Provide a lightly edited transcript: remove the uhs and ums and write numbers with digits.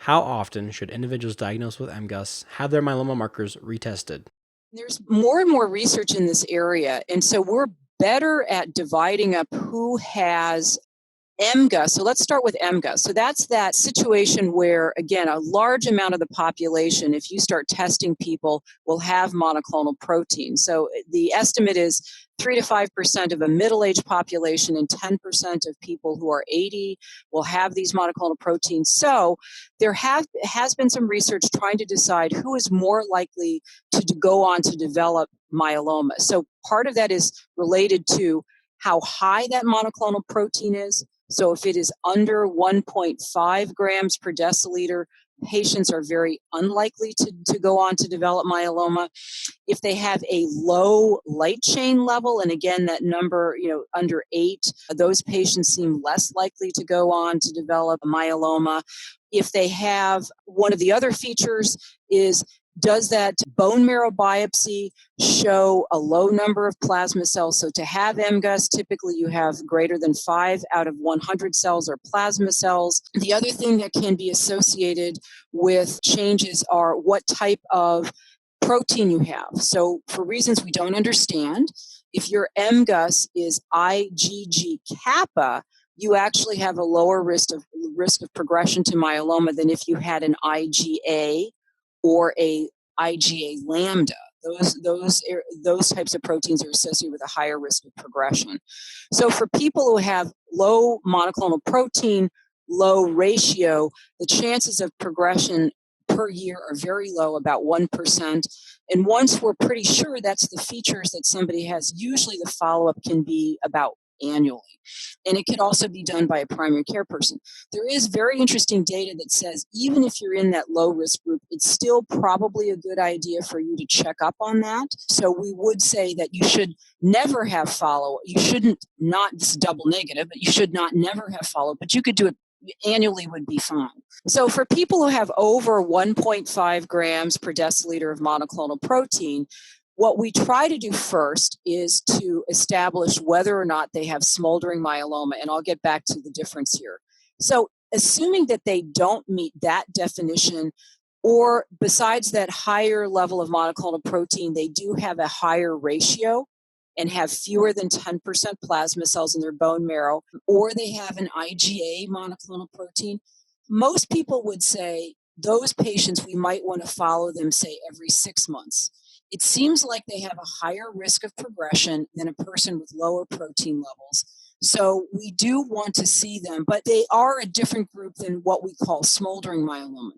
How often should individuals diagnosed with MGUS have their myeloma markers retested? There's more and more research in this area, and so we're better at dividing up who has MGUS. So let's start with MGUS. So that's that situation where, again, a large amount of the population, if you start testing people, will have monoclonal protein. So the estimate is 3 to 5% of a middle-aged population and 10% of people who are 80 will have these monoclonal proteins. So there has been some research trying to decide who is more likely to go on to develop myeloma. So part of that is related to how high that monoclonal protein is. So if it is under 1.5 grams per deciliter, patients are very unlikely to go on to develop myeloma. If they have a low light chain level, and again, that number, under 8, those patients seem less likely to go on to develop myeloma. If they have, one of the other features is, does that bone marrow biopsy show a low number of plasma cells? So to have MGUS, typically you have greater than 5 out of 100 cells are plasma cells. The other thing that can be associated with changes are what type of protein you have. So for reasons we don't understand, if your MGUS is IgG kappa, you actually have a lower risk of progression to myeloma than if you had an IgA or a IgA lambda. Those types of proteins are associated with a higher risk of progression. So for people who have low monoclonal protein, low ratio, the chances of progression per year are very low, about 1%. And once we're pretty sure that's the features that somebody has, usually the follow-up can be about annually. And it could also be done by a primary care person. There is very interesting data that says even if you're in that low risk group, it's still probably a good idea for you to check up on that. So we would say that you should never have follow-up. You shouldn't, not, this is double negative, but you should not never have follow-up, but you could do it annually would be fine. So for people who have over 1.5 grams per deciliter of monoclonal protein, what we try to do first is to establish whether or not they have smoldering myeloma, and I'll get back to the difference here. So assuming that they don't meet that definition, or besides that higher level of monoclonal protein, they do have a higher ratio and have fewer than 10% plasma cells in their bone marrow, or they have an IgA monoclonal protein, most people would say those patients, we might want to follow them, say, every 6 months. It seems like they have a higher risk of progression than a person with lower protein levels. So we do want to see them, but they are a different group than what we call smoldering myeloma.